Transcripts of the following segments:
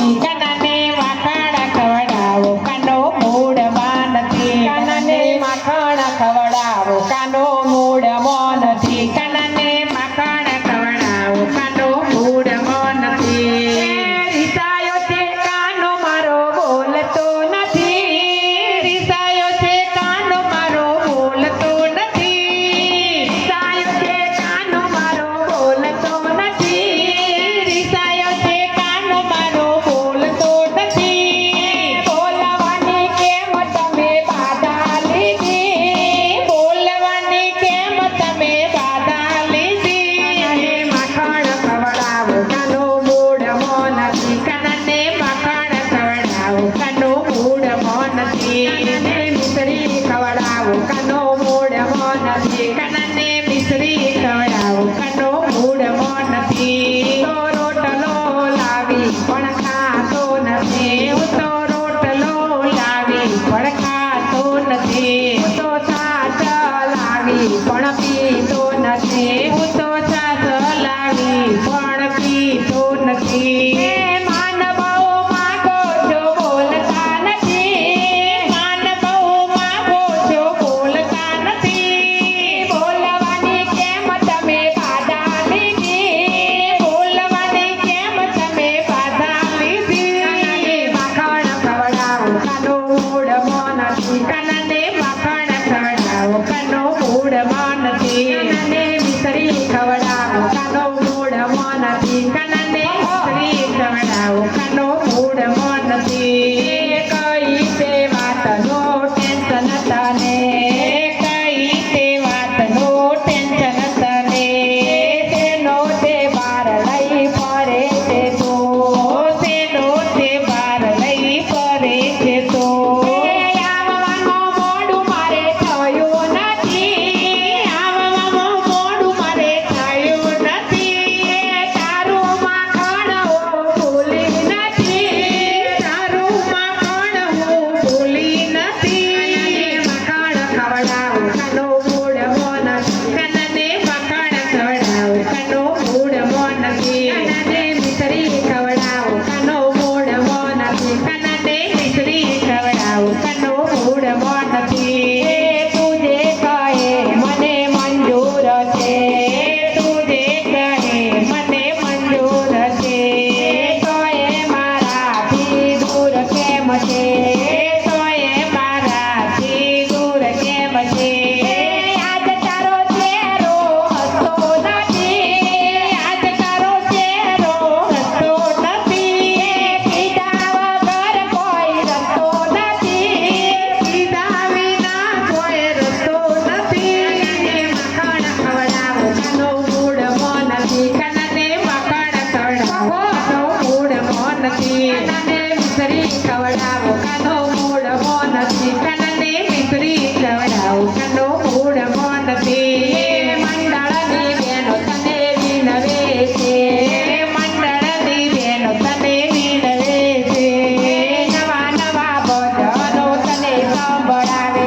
નથી કાનાને માખણ ખવડાવો કાનો મૂળમાં નથી કાનાને માખણ ખવડાવો કાનો મૂળમાં નથી કાનાને માખણ ખવડાવો કાનો મૂળમાં નથી રીસાયો છે કાનો મારો બોલતો નથી રીસાયો છે કાનો મારો બોલતો નથી રીસાયો છે કાનો મારો બોલતો નથી રીસાયો છે કાનો મારો બોલતો નથી બોલવાની કેમ તમે બાધા લીધી બોલવાની કેમ તમે બાધા લીધી માખણ ખવડાવો કાનો મૂળમાં નથી કાનાને માખણ ખવડાવો કાનો મૂળમાં નથી કાનાને મિશ્રી ખવડાવો કાનો મૂળમાં નથી કાનાને મિશ્રી ખવડાવો કાનો મૂળમાં નથી તો રોટલો લાવી પણ ખાતો નથી હું તો રોટલો લાવી પણ ખાતો નથી હું તો છાશ લાવી પણ પીતો નથી હું તો છાશ લાવી પણ પીતો નથી માનવ માગો છો બોલતા નથી માનવ માગો છો બોલતા નથી બોલવાની કેમ તમે બાધા લીધી બોલવાની કેમ તમે બાધા લીધી માખણ ખવડાવો કાનો મૂળમાં નથી કાનાને માખણ ખવડાવો કાનો મૂળમાં નથી કાનાને મિશ્રી ખવડાવો કાનો મૂળમાં નથી કાનાને મિશ્રી ખવડાવો કાનો મૂળમાં નથી કઈ તે વાતનો ટેન્શન તને કઈ તે વાતનો ટેન્શન તને તેનો તે બાર લઈ ફરે છે તો તેનો તે બાર લઈ ફરે છે તો આવવામાં મોડું મારે થયું નથી આવવામાં મોડું મારે થયું નથી તારું માખણ હું ભૂલી નથી તારું માખણ હું ભૂલી નથી માખણ ખવડાવો કાનો મૂળમાં નથી કાનાને માખણ ખવડાવો કાનો મૂળમાં નથી કાનાને મિશ્રી ખવડાવો કાનો મૂળમાં નથી કાનાને મિશ્રી ખવડાવો કાનો મૂળમાં નથી તું જે કહે મને મંજૂર છે તું જે કહે મને મંજૂર છે તોય મારાથી દૂર કેમ છે તોય મારાથી દૂર કેમ છે આજ તારો ચહેરો હસતો નથી આજ તારો ચહેરો હસતો નથી કીધા વગર કોઈ રસ્તો નથી કીધા વિના કોઈ રસ્તો નથી માખણ ખવડાવો કાનો મૂળમાં નથી કાનાને માખણ ખવડાવો કાનો મૂળમાં નથી કાનાને મિશ્રી ખવડાવો કાનો મૂળમાં નથી કાનાને મિશ્રી ખવડાવો કાનો મૂળમાં નથી મંડળની બેનો તને વિનવે છે મંડળની બેનો તને વિનવે છે નવા નવા ભજનો તને સંભળાવે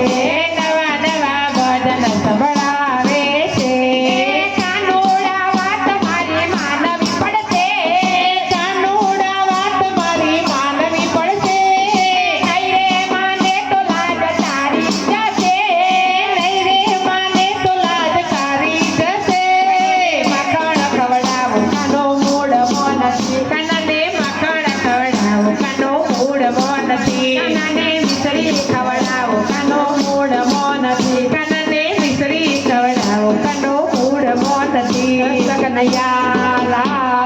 નવા નવા ભજન સંભળાવે છે કાનુડા વાત મારી માનવી પડશે કાનુડા વાત મારી માનવી પડશે નહીં રે માને તો લાજ તારી જશે નહીં રે માને તો લાજ તારી જશે માખણ ખવડાવો કાનો મૂળમાં નથી કાનાને માખણ ખવડાવો કાનો મૂળમાં નથી કાનાને મિશ્રી ખવડાવો કાનો મૂળમાં નથી કાનાને મિશ્રી ખવડાવો કાનો મૂળમાં નથી કનૈયા